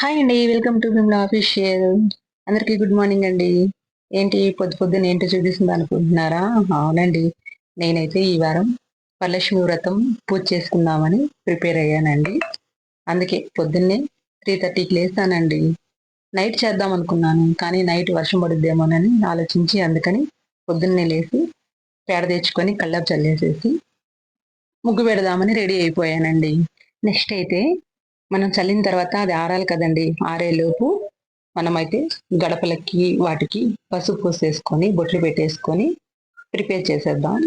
Hi అండి. Welcome to Vimla official. అందరికీ good morning అండి. ఏంటి పొద్దున్న ఏంటో చూపిస్తుంది అనుకుంటున్నారా? అవునండి. నేనైతే ఈ వారం వరలక్ష్మి వ్రతం పూజ చేసుకుందామని ప్రిపేర్ అయ్యానండి. అందుకే పొద్దున్నే 3:30కి లేస్తానండి. నైట్ చేద్దాం అనుకున్నాను. కానీ నైట్ వర్షం పడుద్దేమోనని ఆలోచించి అందుకని పొద్దున్నే లేసి పేడ తెచ్చుకొని కల్లాపు చల్లేసేసి ముగ్గు పెడదామని రెడీ అయిపోయానండి. నెక్స్ట్ అయితే మనం చల్లిన తర్వాత అది ఆరాలి కదండి. ఆరేలోపు మనమైతే గడపలకి వాటికి పసుపు పూసేసుకొని బొట్లు పెట్టేసుకొని ప్రిపేర్ చేసేద్దాం.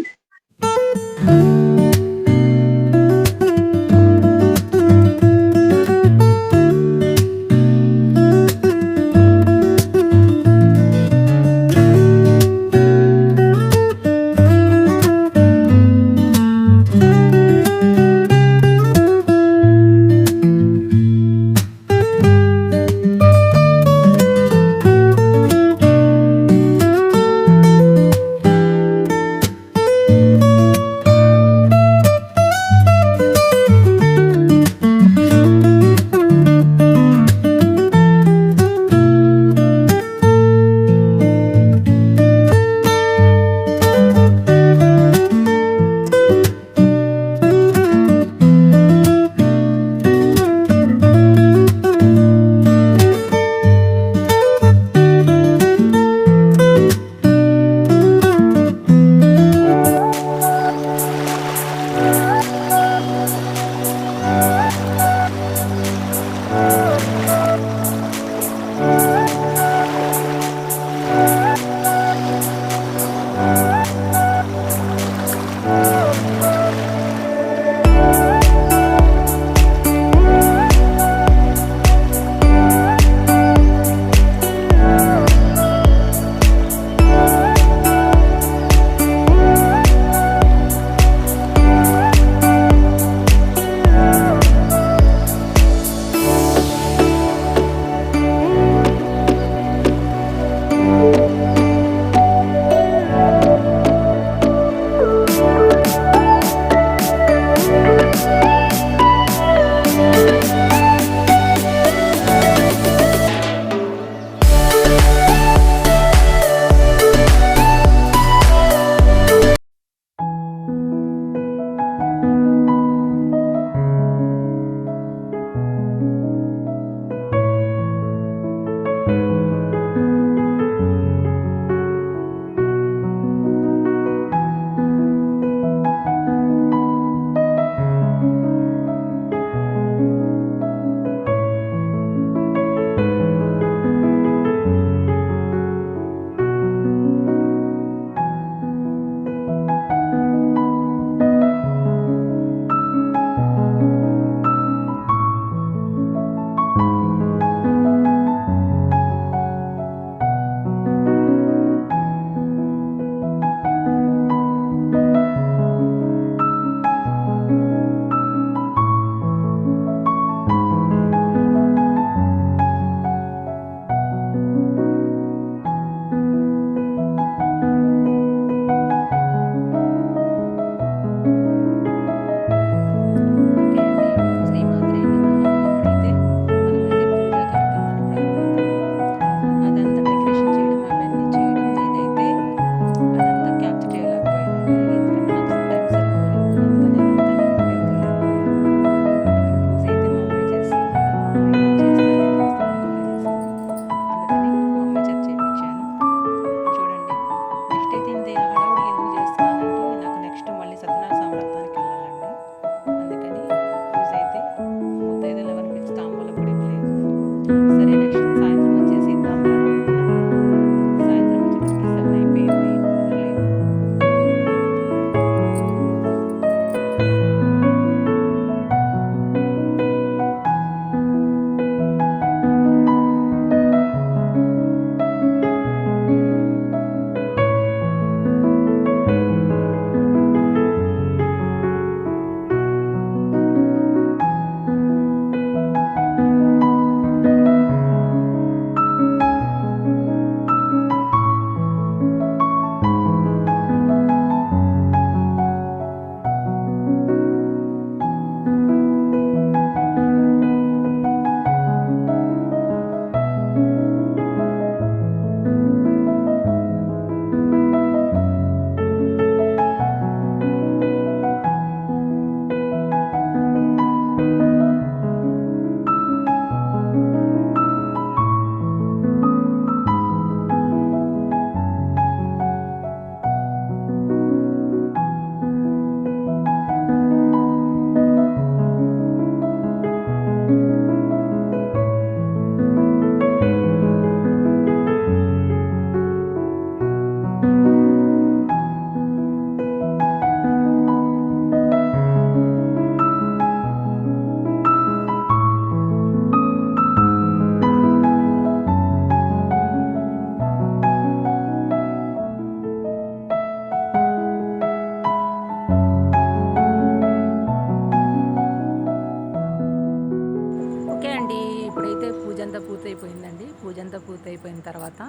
ఇప్పుడైతే పూజ అంతా పూర్తయిపోయిందండి. పూజ అంతా పూర్తయిపోయిన తర్వాత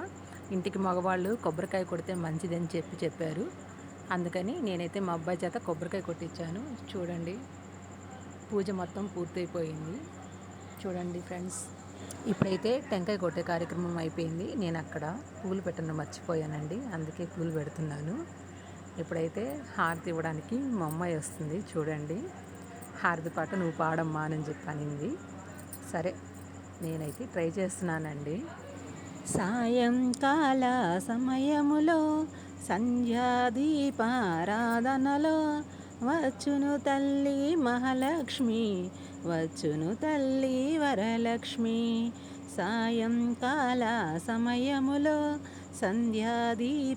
ఇంటికి మగవాళ్ళు కొబ్బరికాయ కొడితే మంచిదని చెప్పారు. అందుకని నేనైతే మా అబ్బాయి చేత కొబ్బరికాయ కొట్టించాను. చూడండి, పూజ మొత్తం పూర్తయిపోయింది. చూడండి ఫ్రెండ్స్, ఇప్పుడైతే టెంకాయ కొట్టే కార్యక్రమం అయిపోయింది. నేను అక్కడ పూలు పెట్టడం మర్చిపోయానండి, అందుకే పూలు పెడుతున్నాను. ఇప్పుడైతే హారతి ఇవ్వడానికి మా అమ్మాయి వస్తుంది. చూడండి, హారతి పాట నువ్వు పాడమ్మా అని చెప్పనింది. సరే, నేనైతే ట్రై చేస్తున్నానండి. సాయంకాల సమయములో సంధ్యాదీపారాధనలో వచ్చును తల్లి మహాలక్ష్మి, వచ్చును తల్లి వరలక్ష్మి. సాయంకాల సమయములో సంధ్యాదీపారాధనలో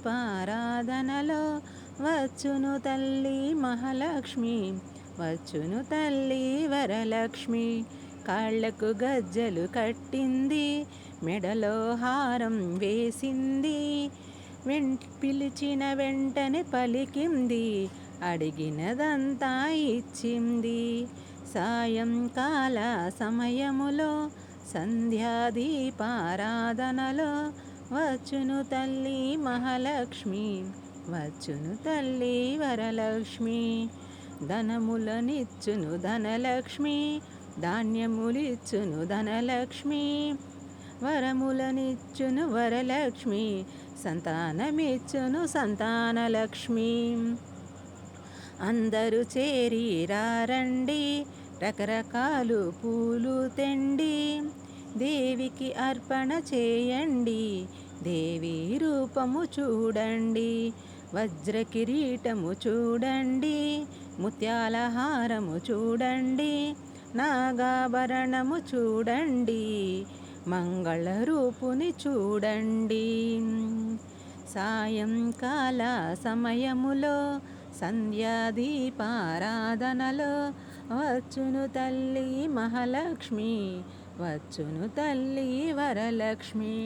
వచ్చును తల్లి మహాలక్ష్మి, వచ్చును తల్లి వరలక్ష్మి. కాళ్లకు గజ్జలు కట్టింది, మెడలో హారం వేసింది, పిలిచిన వెంటనే పలికింది, అడిగినదంతా ఇచ్చింది. సాయంకాల సమయములో సంధ్యాదీపారాధనలో వచ్చును తల్లి మహాలక్ష్మి, వచ్చును తల్లి వరలక్ష్మి. ధనములనిచ్చును ధనలక్ష్మి, ధాన్యములిచ్చును ధనలక్ష్మి, వరములనిచ్చును వరలక్ష్మి, సంతానమిచ్చును సంతానలక్ష్మి. అందరూ చేరి రారండి, రకరకాలు పూలు తెండి, దేవికి అర్పణ చేయండి, దేవి రూపము చూడండి. వజ్ర కిరీటము చూడండి, ముత్యాల హారము చూడండి, నాగాభరణము చూడండి, మంగళ రూపుని చూడండి. సాయంకాల సమయములో సంధ్యాదీపారాధనలో వచ్చును తల్లి మహాలక్ష్మి, వచ్చును తల్లి వరలక్ష్మి.